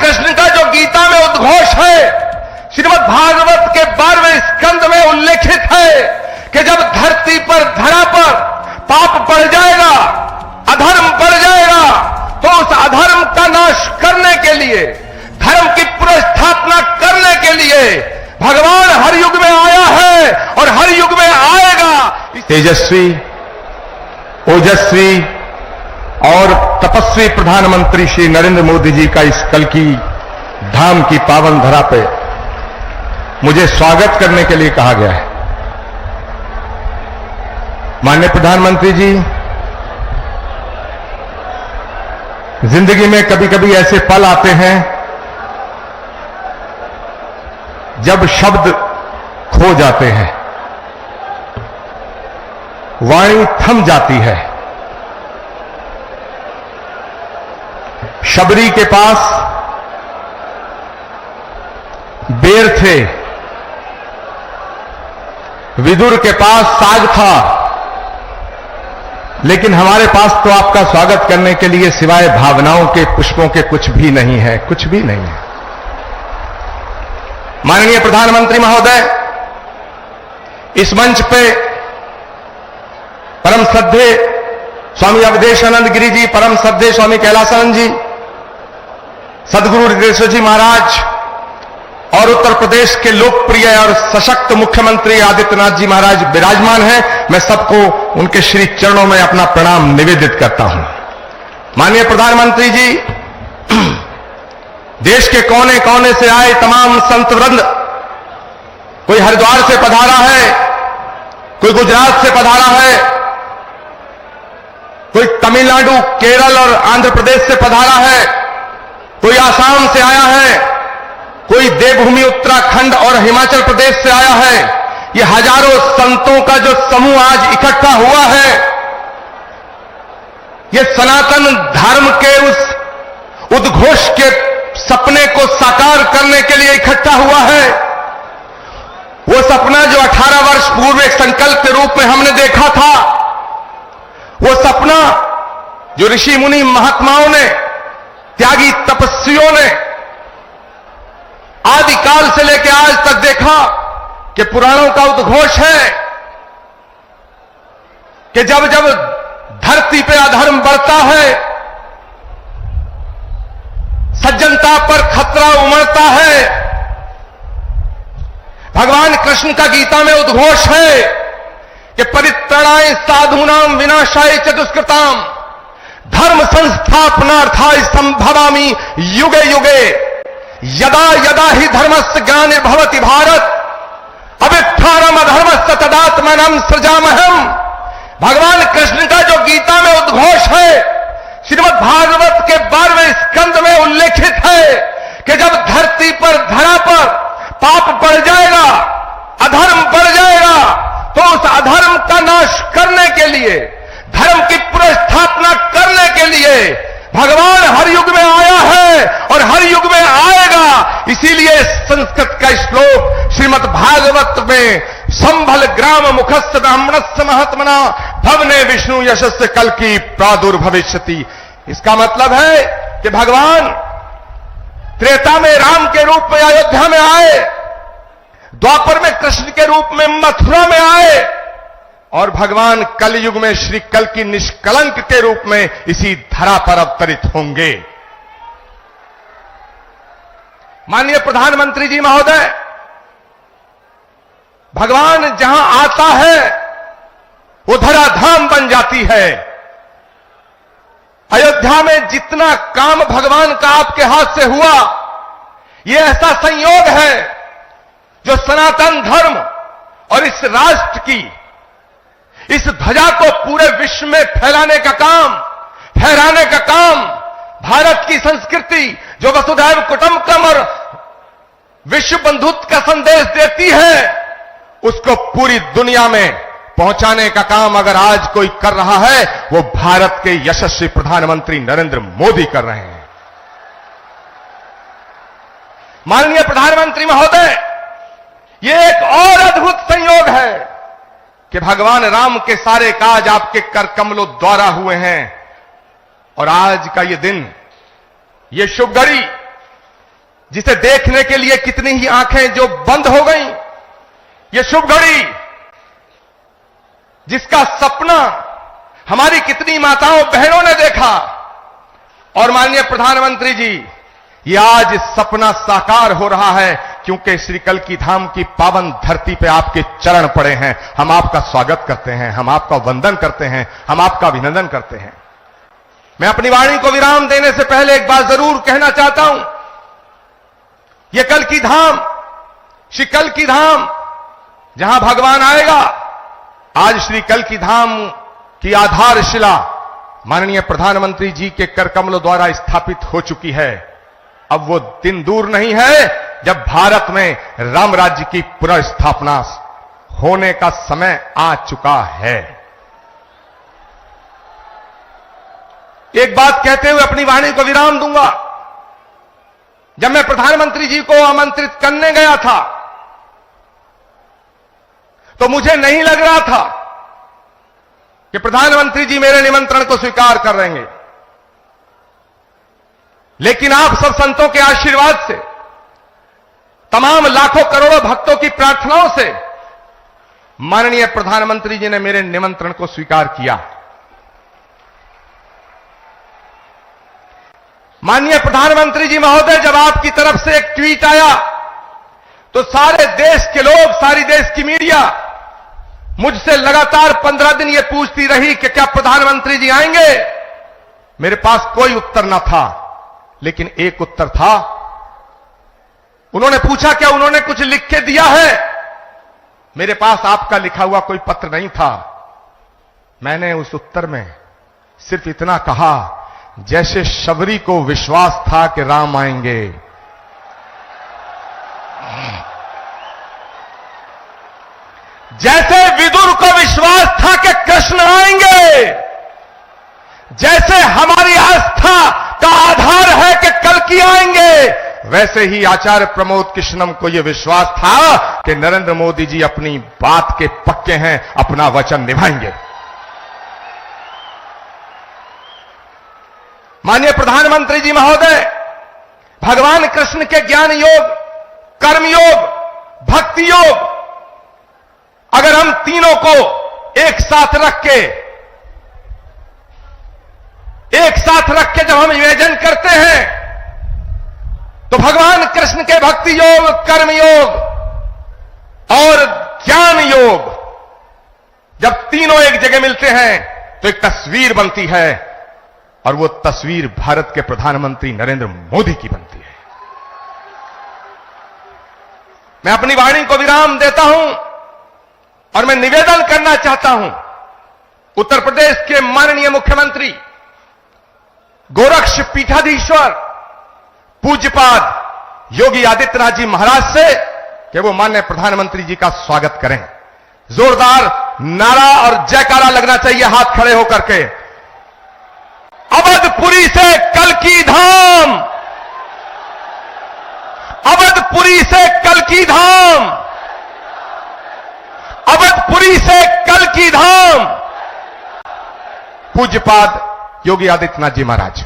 कृष्ण का जो गीता में उद्घोष है, श्रीमद् भागवत के 12वें स्कंद में उल्लेखित है कि जब धरती पर, धरा पर पाप बढ़ जाएगा, अधर्म बढ़ जाएगा, तो उस अधर्म का नाश करने के लिए, धर्म की पुनर्स्थापना करने के लिए भगवान हर युग में आया है और हर युग में आएगा। तेजस्वी, ओजस्वी और तपस्वी प्रधानमंत्री श्री नरेंद्र मोदी जी का इस कल्कि धाम की पावन धरा पे मुझे स्वागत करने के लिए कहा गया है। माननीय प्रधानमंत्री जी, जिंदगी में कभी कभी ऐसे पल आते हैं जब शब्द खो जाते हैं, वाणी थम जाती है। शबरी के पास बेर थे, विदुर के पास साग था, लेकिन हमारे पास तो आपका स्वागत करने के लिए सिवाय भावनाओं के, पुष्पों के कुछ भी नहीं है, कुछ भी नहीं है। माननीय प्रधानमंत्री महोदय, इस मंच पे परम श्रद्धे स्वामी अवधेशानंद गिरी जी, परम श्रद्धे स्वामी कैलासानंद जी, सदगुरु हृदयेश्वर जी महाराज और उत्तर प्रदेश के लोकप्रिय और सशक्त मुख्यमंत्री आदित्यनाथ जी महाराज विराजमान हैं। मैं सबको उनके श्री चरणों में अपना प्रणाम निवेदित करता हूं। माननीय प्रधानमंत्री जी, देश के कोने कोने से आए तमाम संत वृंद, कोई हरिद्वार से पधारा है, कोई गुजरात से पधारा है, कोई तमिलनाडु, केरल और आंध्र प्रदेश से पधारा है, कोई आसाम से आया है, कोई देवभूमि उत्तराखंड और हिमाचल प्रदेश से आया है। ये हजारों संतों का जो समूह आज इकट्ठा हुआ है, ये सनातन धर्म के उस उद्घोष के सपने को साकार करने के लिए इकट्ठा हुआ है। वो सपना जो 18 वर्ष पूर्व एक संकल्प के रूप में हमने देखा था, वो सपना जो ऋषि मुनि महात्माओं ने, त्यागी तपस्वियों ने आदिकाल से लेकर आज तक देखा कि पुराणों का उद्घोष है कि जब जब धरती पे अधर्म बढ़ता है, सज्जनता पर खतरा उमड़ता है, भगवान कृष्ण का गीता में उद्घोष है कि परित्राणाय साधूनाम विनाशाय च दुष्कृताम धर्म संस्थापनार्थाय संभवामि युगे युगे यदा यदा ही धर्मस्य ग्लानिर्भवति भारत अव्युत्थानम् अधर्मस्य तदात्मानं सृजामहम्। भगवान कृष्ण का जो गीता में उद्घोष है, श्रीमद् भागवत के 12वें स्कंद में उल्लेखित है कि जब धरती पर, धरा पर पाप बढ़ जाएगा, अधर्म बढ़ जाएगा, तो उस अधर्म का नाश करने के लिए, धर्म की पुनर्स्थापना करने के लिए भगवान हर युग में आया है और हर युग में आएगा। इसीलिए संस्कृत का श्लोक श्रीमद् भागवत में संभल ग्राम मुखस्य ब्राह्मणस्य महात्मना भवने विष्णु यशस्य कल्कि प्रादुर्भविष्यति। इसका मतलब है कि भगवान त्रेता में राम के रूप में अयोध्या में आए, द्वापर में कृष्ण के रूप में मथुरा में आए, और भगवान कलयुग में श्री कल्कि निष्कलंक के रूप में इसी धरा पर अवतरित होंगे। माननीय प्रधानमंत्री जी महोदय, भगवान जहां आता है वो धरा धाम बन जाती है। अयोध्या में जितना काम भगवान का आपके हाथ से हुआ, ये ऐसा संयोग है जो सनातन धर्म और इस राष्ट्र की, इस ध्वजा को पूरे विश्व में फैलाने का काम, फहराने का काम, भारत की संस्कृति जो वसुधैव कुटुंबकम और विश्व बंधुत्व का संदेश देती है, उसको पूरी दुनिया में पहुंचाने का काम अगर आज कोई कर रहा है, वो भारत के यशस्वी प्रधानमंत्री नरेंद्र मोदी कर रहे हैं। माननीय प्रधानमंत्री महोदय, ये एक और अद्भुत संयोग है कि भगवान राम के सारे काज आपके कर कमलों द्वारा हुए हैं, और आज का ये दिन, ये शुभ घड़ी जिसे देखने के लिए कितनी ही आंखें जो बंद हो गईं, ये शुभ घड़ी जिसका सपना हमारी कितनी माताओं बहनों ने देखा, और माननीय प्रधानमंत्री जी, ये आज सपना साकार हो रहा है क्योंकि श्री कल्की धाम की पावन धरती पे आपके चरण पड़े हैं। हम आपका स्वागत करते हैं, हम आपका वंदन करते हैं, हम आपका अभिनंदन करते हैं। मैं अपनी वाणी को विराम देने से पहले एक बात जरूर कहना चाहता हूं, ये कल्की धाम, श्री कल्की धाम जहां भगवान आएगा, आज श्री कल्की धाम की आधारशिला माननीय प्रधानमंत्री जी के करकमलों द्वारा स्थापित हो चुकी है। अब वो दिन दूर नहीं है जब भारत में राम राज्य की पुनर्स्थापना होने का समय आ चुका है। एक बात कहते हुए अपनी वाणी को विराम दूंगा। जब मैं प्रधानमंत्री जी को आमंत्रित करने गया था तो मुझे नहीं लग रहा था कि प्रधानमंत्री जी मेरे निमंत्रण को स्वीकार कर लेंगे, लेकिन आप सब संतों के आशीर्वाद से, तमाम लाखों करोड़ों भक्तों की प्रार्थनाओं से माननीय प्रधानमंत्री जी ने मेरे निमंत्रण को स्वीकार किया। माननीय प्रधानमंत्री जी महोदय, जब आपकी तरफ से एक ट्वीट आया तो सारे देश के लोग, सारी देश की मीडिया मुझसे लगातार 15 दिन ये पूछती रही कि क्या प्रधानमंत्री जी आएंगे। मेरे पास कोई उत्तर ना था, लेकिन एक उत्तर था। उन्होंने पूछा क्या उन्होंने कुछ लिख के दिया है। मेरे पास आपका लिखा हुआ कोई पत्र नहीं था। मैंने उस उत्तर में सिर्फ इतना कहा, जैसे शबरी को विश्वास था कि राम आएंगे, जैसे विदुर को विश्वास था कि कृष्ण आएंगे, जैसे हमारी आस्था का आधार है कि कल्की आएंगे, वैसे ही आचार्य प्रमोद कृष्णम को यह विश्वास था कि नरेंद्र मोदी जी अपनी बात के पक्के हैं, अपना वचन निभाएंगे। माननीय प्रधानमंत्री जी महोदय, भगवान कृष्ण के ज्ञान योग, कर्म योग, भक्ति योग, अगर हम तीनों को एक साथ रख के जब हम इमेजिन करते हैं तो भगवान कृष्ण के भक्ति योग, कर्म योग और ज्ञान योग जब तीनों एक जगह मिलते हैं तो एक तस्वीर बनती है, और वो तस्वीर भारत के प्रधानमंत्री नरेंद्र मोदी की बनती है। मैं अपनी वाणी को विराम देता हूं और मैं निवेदन करना चाहता हूं, उत्तर प्रदेश के माननीय मुख्यमंत्री गोरक्ष पीठाधीश्वर पूज्यपाद योगी आदित्यनाथ जी महाराज से कि वो माननीय प्रधानमंत्री जी का स्वागत करें। जोरदार नारा और जयकारा लगना चाहिए हाथ खड़े होकर के। अवधपुरी से कल्की धाम, अवधपुरी से कल्की धाम, अवधपुरी से कल्की धाम। पूज्यपाद योगी आदित्यनाथ जी महाराज।